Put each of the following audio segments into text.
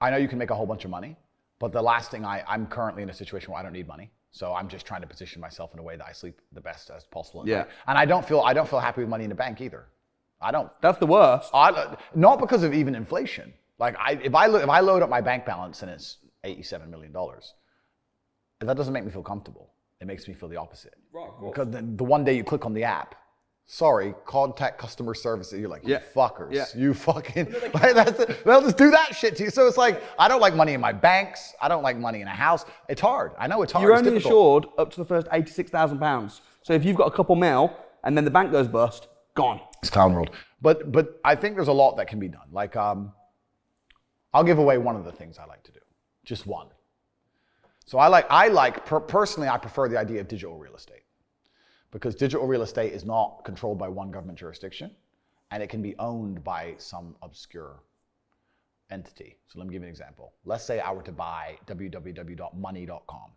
I know you can make a whole bunch of money, but the last thing I'm currently in a situation where I don't need money. So I'm just trying to position myself in a way that I sleep the best as possible. Yeah. And I don't feel happy with money in the bank either. I don't. That's the worst. Not because of even inflation. Like if I load up my bank balance and it's $87 million, that doesn't make me feel comfortable. It makes me feel the opposite. Right. Because the one day you click on the app, sorry, contact customer service. You're like, you fuckers. Yeah. You fucking, like, they'll just do that shit to you. So it's like, I don't like money in my banks. I don't like money in a house. It's hard. I know it's hard. You're it's only difficult. insured up to the first £86,000. So if you've got a couple mil and then the bank goes bust, gone. It's clown world. But I think there's a lot that can be done. Like, I'll give away one of the things I like to do. Just one. So personally, I prefer the idea of digital real estate, because digital real estate is not controlled by one government jurisdiction, and it can be owned by some obscure entity. So let me give you an example. Let's say I were to buy www.money.com.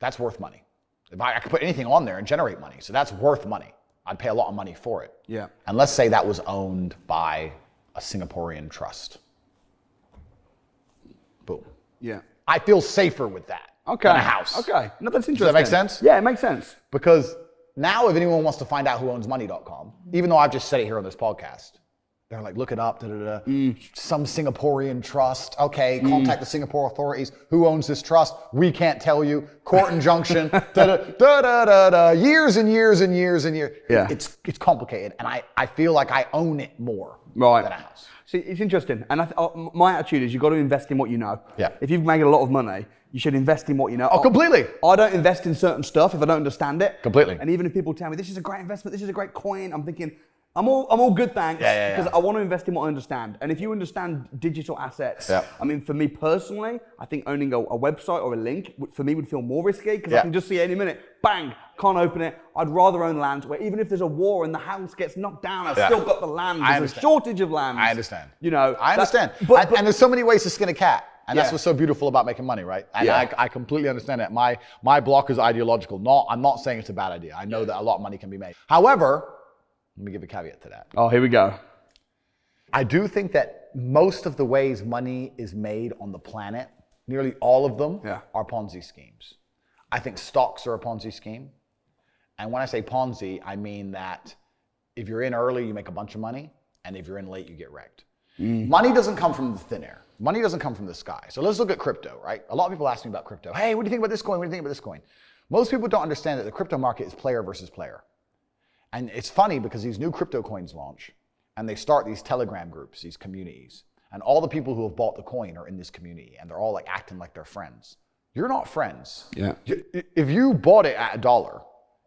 That's worth money. If I could put anything on there and generate money, so that's worth money. I'd pay a lot of money for it. Yeah. And let's say that was owned by a Singaporean trust. Boom. Yeah. I feel safer with that than a house. Okay. No, that's interesting. Does that make sense? Yeah, it makes sense. Because now if anyone wants to find out who owns money.com, even though I've just said it here on this podcast, they're like, look it up, some Singaporean trust. Okay, contact the Singapore authorities. Who owns this trust? We can't tell you. Court injunction. Years and years and years and years. Yeah. It's complicated, and I feel like I own it more than a house. See, it's interesting. And my attitude is you've got to invest in what you know. Yeah. If you've made a lot of money, you should invest in what you know. Oh, completely. I don't invest in certain stuff if I don't understand it. Completely. And even if people tell me this is a great investment, this is a great coin, I'm thinking, I'm all good, thanks. Because I want to invest in what I understand. And if you understand digital assets, I mean, for me personally, I think owning a website or a link, for me, would feel more risky, because I can just see any minute, bang, can't open it. I'd rather own land where even if there's a war and the house gets knocked down, I've still got the land. There's a shortage of land. I understand. You know, I understand. But and there's so many ways to skin a cat. And that's what's so beautiful about making money, right? And I completely understand that. My block is ideological. I'm not saying it's a bad idea. I know that a lot of money can be made. However, let me give a caveat to that. Oh, here we go. I do think that most of the ways money is made on the planet, nearly all of them are Ponzi schemes. I think stocks are a Ponzi scheme. And when I say Ponzi, I mean that if you're in early, you make a bunch of money. And if you're in late, you get wrecked. Money doesn't come from the thin air. Money doesn't come from the sky. So let's look at crypto, right? A lot of people ask me about crypto. Hey, what do you think about this coin? What do you think about this coin? Most people don't understand that the crypto market is player versus player. And it's funny because these new crypto coins launch and they start these Telegram groups, these communities. And all the people who have bought the coin are in this community and they're all like acting like they're friends. You're not friends. Yeah. If you bought it at $1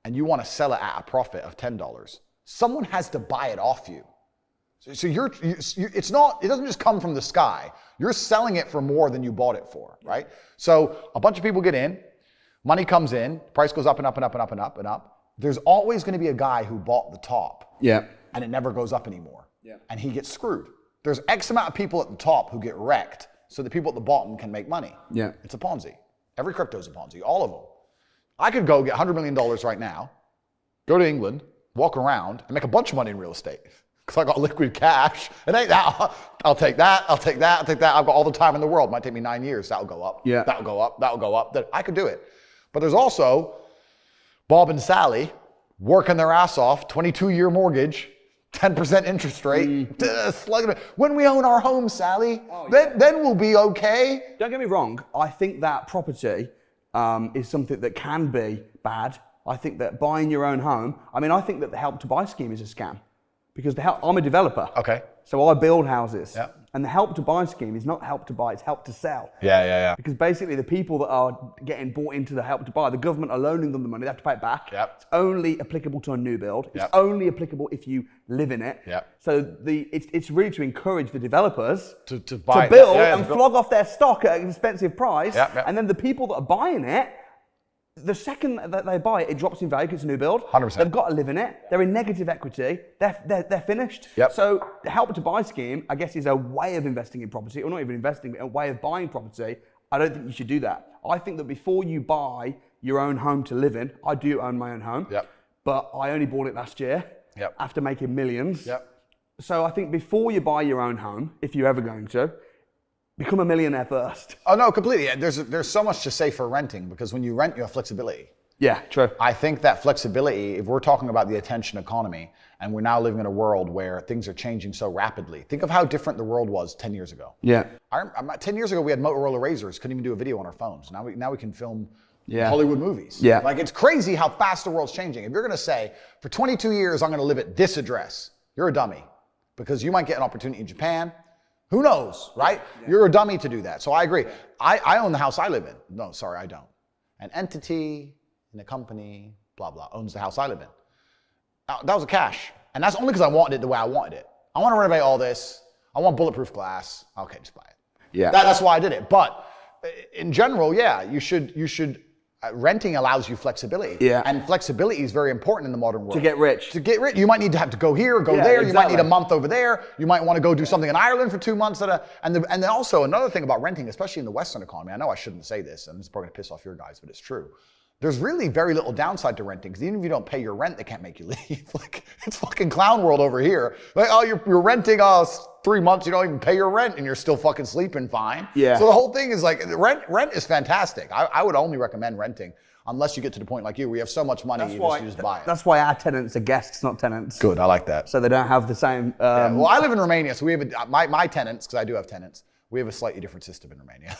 and you want to sell it at a profit of $10, someone has to buy it off you. So it doesn't just come from the sky. You're selling it for more than you bought it for, right? So a bunch of people get in, money comes in, price goes up and up and up and up and up and up. There's always going to be a guy who bought the top. Yeah. And it never goes up anymore. Yeah. And he gets screwed. There's X amount of people at the top who get wrecked so the people at the bottom can make money. Yeah. It's a Ponzi. Every crypto is a Ponzi, all of them. I could go get $100 million right now, go to England, walk around, and make a bunch of money in real estate. Because I got liquid cash. It ain't that. I'll take that. I'll take that. I'll take that. I've got all the time in the world. It might take me 9 years. That'll go up. Yeah. That'll go up. That'll go up. I could do it. But there's also Bob and Sally working their ass off, 22-year mortgage, 10% interest rate, slugging it. When we own our home, Sally, then we'll be okay. Don't get me wrong. I think that property is something that can be bad. I think that buying your own home, I think that the Help to Buy scheme is a scam. Because I'm a developer. Okay. So I build houses. Yep. And the Help to Buy scheme is not Help to Buy, it's Help to Sell. Yeah. Because basically the people that are getting bought into the Help to Buy, the government are loaning them the money, they have to pay it back. Yep. It's only applicable to a new build. It's only applicable if you live in it. Yep. So it's really to encourage the developers to build and flog off their stock at an expensive price. Yep. And then the people that are buying it, the second that they buy it, it drops in value because it's a new build. 100%. They've got to live in it. They're in negative equity. They're finished. Yep. So the Help to Buy scheme, I guess, is a way of investing in property, or not even investing, but a way of buying property. I don't think you should do that. I think that before you buy your own home to live in, I do own my own home, but I only bought it last year after making millions. So I think before you buy your own home, if you're ever going to, become a millionaire first. Oh no, completely. There's so much to say for renting, because when you rent, you have flexibility. Yeah, true. I think that flexibility, if we're talking about the attention economy, and we're now living in a world where things are changing so rapidly. Think of how different the world was 10 years ago. Yeah. 10 years ago, we had Motorola Razrs, couldn't even do a video on our phones. Now we can film Hollywood movies. Yeah. Like, it's crazy how fast the world's changing. If you're gonna say, for 22 years, I'm gonna live at this address, you're a dummy. Because you might get an opportunity in Japan. Who knows, right? Yeah. You're a dummy to do that. So I agree. I own the house I live in. No, sorry, I don't. An entity in a company, blah, blah, owns the house I live in. That was a cash. And that's only because I wanted it the way I wanted it. I want to renovate all this. I want bulletproof glass. Okay, just buy it. Yeah. That's why I did it. But in general, yeah, you should renting allows you flexibility. Yeah. And flexibility is very important in the modern world. To get rich. To get rich. You might need to have to go here, go there. Exactly. You might need a month over there. You might want to go do something in Ireland for 2 months. And then also another thing about renting, especially in the Western economy, I know I shouldn't say this, and this is probably going to piss off your guys, but it's true. There's really very little downside to renting, because even if you don't pay your rent, they can't make you leave. Like, it's fucking clown world over here. Like, oh, you're renting 3 months, you don't even pay your rent, and you're still fucking sleeping fine. Yeah. So the whole thing is like, rent is fantastic. I would only recommend renting, unless you get to the point like you, where you have so much money, you just buy it. That's why our tenants are guests, not tenants. Good, I like that. So they don't have the same... Yeah. Well, I live in Romania, so we have my tenants, because I do have tenants, we have a slightly different system in Romania.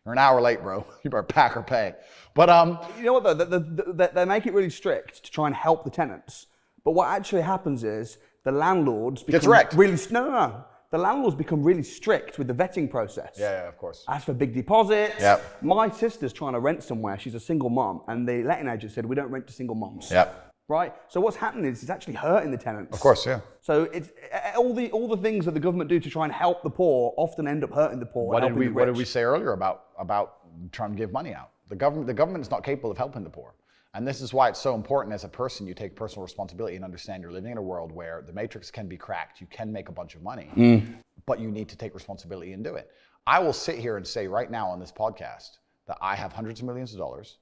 You're an hour late, bro. You better pack or pay. But you know what though? They make it really strict to try and help the tenants. But what actually happens is the landlords become really no. The landlords become really strict with the vetting process. Yeah, of course. Ask for big deposits. Yep. My sister's trying to rent somewhere. She's a single mom, and the letting agent said we don't rent to single moms. Yep. Right. So what's happening is it's actually hurting the tenants. Of course, yeah. So it's all the things that the government do to try and help the poor often end up hurting the poor. What did we say earlier about trying to give money out? The government is not capable of helping the poor. And this is why it's so important as a person, you take personal responsibility and understand you're living in a world where the matrix can be cracked. You can make a bunch of money, but you need to take responsibility and do it. I will sit here and say right now on this podcast that I have hundreds of millions of dollars.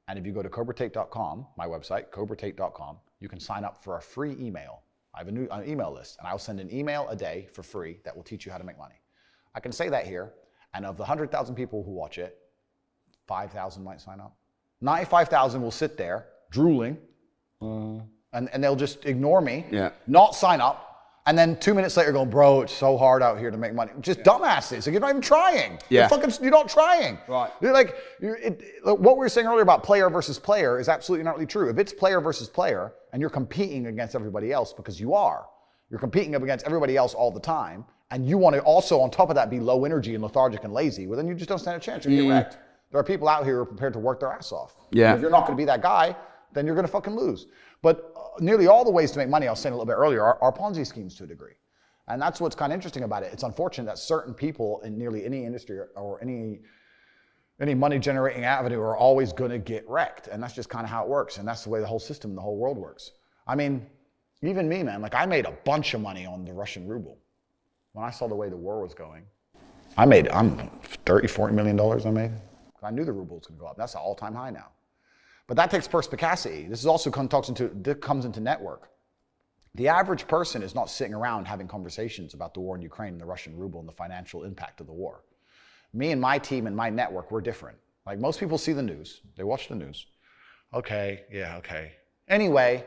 And if you go to cobratate.com, my website, cobratate.com, you can sign up for a free email. I have an email list, and I'll send an email a day for free that will teach you how to make money. I can say that here, and of the 100,000 people who watch it, 5,000 might sign up. 95,000 will sit there drooling, and they'll just ignore me, not sign up, and then 2 minutes later going, bro, it's so hard out here to make money. Just dumbasses. Like, you're not even trying. You're not trying. Right. You're like, what we were saying earlier about player versus player is absolutely not really true. If it's player versus player, and you're competing against everybody else, because you're competing up against everybody else all the time, and you want to also, on top of that, be low energy and lethargic and lazy, well, then you just don't stand a chance. You're get wrecked. There are people out here who are prepared to work their ass off. Yeah. And if you're not going to be that guy, then you're going to fucking lose. But nearly all the ways to make money, I was saying a little bit earlier, are Ponzi schemes to a degree. And that's what's kind of interesting about it. It's unfortunate that certain people in nearly any industry or any money generating avenue are always going to get wrecked. And that's just kind of how it works. And that's the way the whole system, the whole world works. I mean, even me, man, like, I made a bunch of money on the Russian ruble. When I saw the way the war was going, I'm $30-40 million I made. I knew the ruble was going to go up. That's an all-time high now. But that takes perspicacity. This is also comes into network. The average person is not sitting around having conversations about the war in Ukraine and the Russian ruble and the financial impact of the war. Me and my team and my network, we're different. Like, most people see the news. They watch the news. Okay, yeah, okay. Anyway,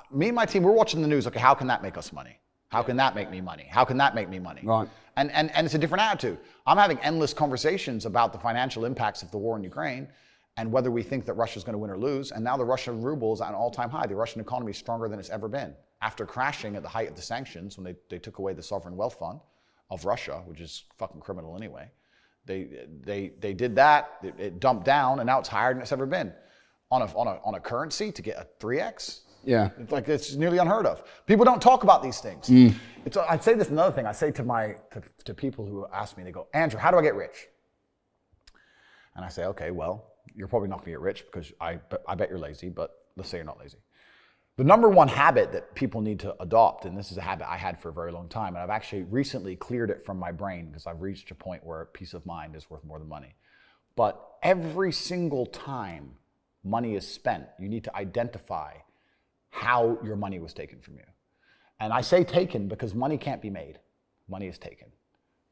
me and my team, we're watching the news. Okay, how can that make us money? How can that make me money? How can that make me money? Right. And it's a different attitude. I'm having endless conversations about the financial impacts of the war in Ukraine and whether we think that Russia's going to win or lose. And now the Russian ruble is at an all-time high. The Russian economy is stronger than it's ever been. After crashing at the height of the sanctions, when they took away the sovereign wealth fund of Russia, which is fucking criminal anyway, they did that. It dumped down, and now it's higher than it's ever been. On a currency to get a 3x. Yeah. It's nearly unheard of. People don't talk about these things. I'd say this another thing. I say to people who ask me, they go, Andrew, how do I get rich? And I say, okay, well, you're probably not going to get rich because I bet you're lazy, but let's say you're not lazy. The number one habit that people need to adopt, and this is a habit I had for a very long time, and I've actually recently cleared it from my brain because I've reached a point where peace of mind is worth more than money. But every single time money is spent, you need to identify how your money was taken from you. And I say taken because money can't be made. Money is taken.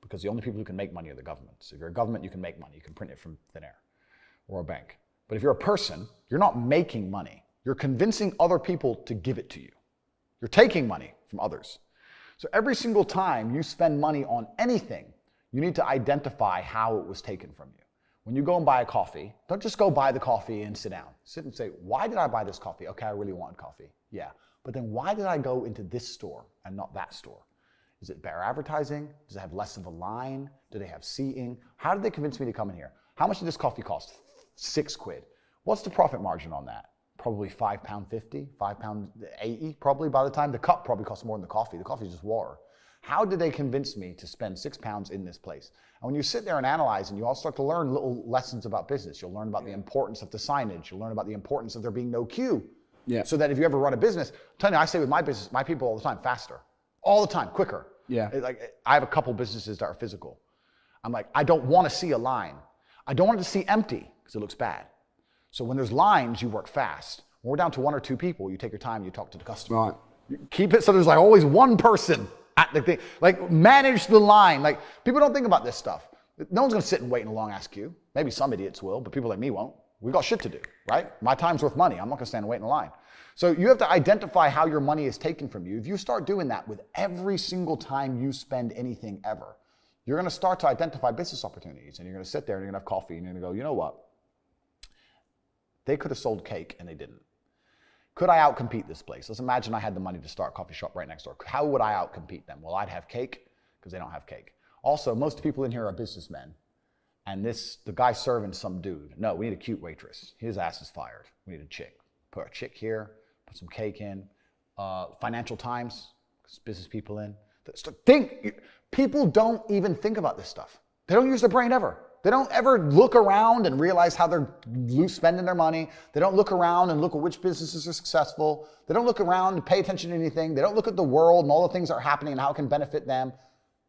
because the only people who can make money are the governments. If you're a government, you can make money. You can print it from thin air, or a bank. But if you're a person, you're not making money. You're convincing other people to give it to you. You're taking money from others. So every single time you spend money on anything, you need to identify how it was taken from you. When you go and buy a coffee, don't just go buy the coffee and sit down. Sit and say, why did I buy this coffee? Okay, I really wanted coffee. Yeah. But then why did I go into this store and not that store? Is it better advertising? Does it have less of a line? Do they have seating? How did they convince me to come in here? How much did this coffee cost? £6. What's the profit margin on that? Probably £5.50, £5.80 probably by the time. The cup probably costs more than the coffee. The coffee is just water. How did they convince me to spend £6 in this place? And when you sit there and analyze and you all start to learn little lessons about business, you'll learn about the importance of the signage. You'll learn about the importance of there being no queue. Yeah. So that if you ever run a business, I'm telling you, I say with my business, my people all the time, faster. All the time, quicker. Yeah. Like I have a couple businesses that are physical. I'm like, I don't want to see a line. I don't want it to see empty because it looks bad. So when there's lines, you work fast. When we're down to 1 or 2 people, you take your time, you talk to the customer. Right. You keep it so there's like always one person at the thing. Like manage the line. Like people don't think about this stuff. No one's gonna sit and wait in a long ass queue. Maybe some idiots will, but people like me won't. We've got shit to do, right? My time's worth money. I'm not gonna stand and wait in a line. So you have to identify how your money is taken from you. If you start doing that with every single time you spend anything ever, you're gonna start to identify business opportunities, and you're gonna sit there and you're gonna have coffee and you're gonna go, you know what? They could have sold cake and they didn't. Could I outcompete this place? Let's imagine I had the money to start a coffee shop right next door. How would I outcompete them? Well, I'd have cake because they don't have cake. Also, most people in here are businessmen. And the guy serving some dude. No, we need a cute waitress. His ass is fired. We need a chick. Put a chick here, put some cake in. Financial Times, business people in. People don't even think about this stuff. They don't use their brain ever. They don't ever look around and realize how they're spending their money. They don't look around and look at which businesses are successful. They don't look around and pay attention to anything. They don't look at the world and all the things that are happening and how it can benefit them.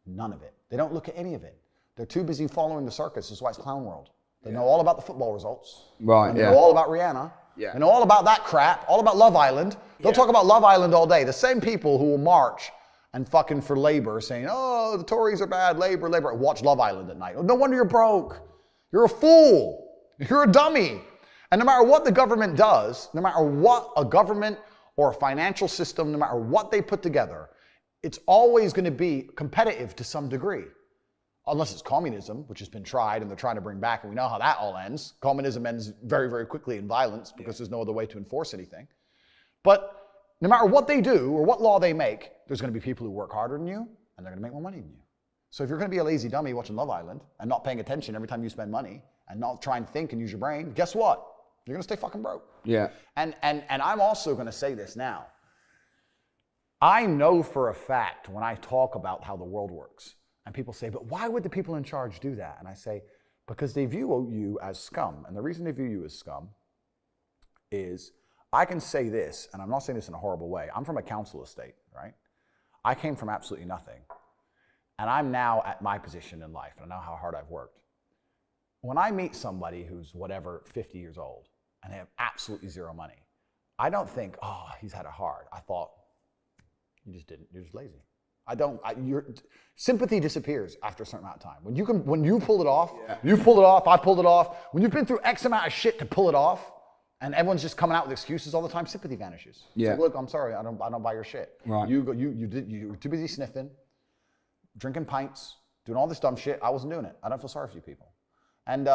None of it. They don't look at any of it. They're too busy following the circus. That's why it's Clown World. They know all about the football results. Right, They know all about Rihanna. They know all about that crap, all about Love Island. They'll talk about Love Island all day. The same people who will march and fucking for labor saying, oh, the Tories are bad, labor. Watch Love Island at night. Oh, no wonder you're broke. You're a fool. You're a dummy. And no matter what the government does, no matter what a government or a financial system, no matter what they put together, it's always going to be competitive to some degree. Unless it's communism, which has been tried and they're trying to bring back, and we know how that all ends. Communism ends very, very quickly in violence because there's no other way to enforce anything. But no matter what they do or what law they make, there's going to be people who work harder than you and they're going to make more money than you. So if you're going to be a lazy dummy watching Love Island and not paying attention every time you spend money and not try and think and use your brain, guess what? You're going to stay fucking broke. Yeah. And I'm also going to say this now. I know for a fact when I talk about how the world works, and people say, but why would the people in charge do that? And I say, because they view you as scum. And the reason they view you as scum is, I can say this, and I'm not saying this in a horrible way. I'm from a council estate, right? I came from absolutely nothing. And I'm now at my position in life, and I know how hard I've worked. When I meet somebody who's whatever, 50 years old, and they have absolutely zero money, I don't think, oh, he's had it hard. I thought, you just didn't, you're just lazy. Your sympathy disappears after a certain amount of time. When you pull it off, you pulled it off, I pulled it off. When you've been through X amount of shit to pull it off, and everyone's just coming out with excuses all the time, sympathy vanishes. Yeah. Like, look, I'm sorry, I don't buy your shit. Right. You were too busy sniffing, drinking pints, doing all this dumb shit. I wasn't doing it. I don't feel sorry for you people. And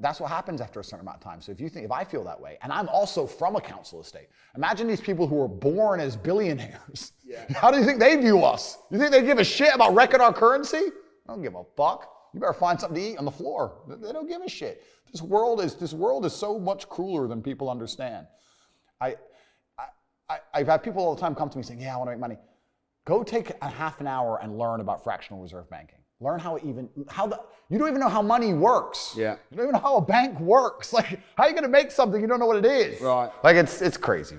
that's what happens after a certain amount of time. So if I feel that way, and I'm also from a council estate, imagine these people who were born as billionaires. Yeah. How do you think they view us? You think they give a shit about wrecking our currency? I don't give a fuck. You better find something to eat on the floor. They don't give a shit. This world is so much crueler than people understand. I've had people all the time come to me saying, yeah, I want to make money. Go take a half an hour and learn about fractional reserve banking. Learn you don't even know how money works. Yeah. You don't even know how a bank works. Like, how are you going to make something you don't know what it is? Right. Like, it's crazy.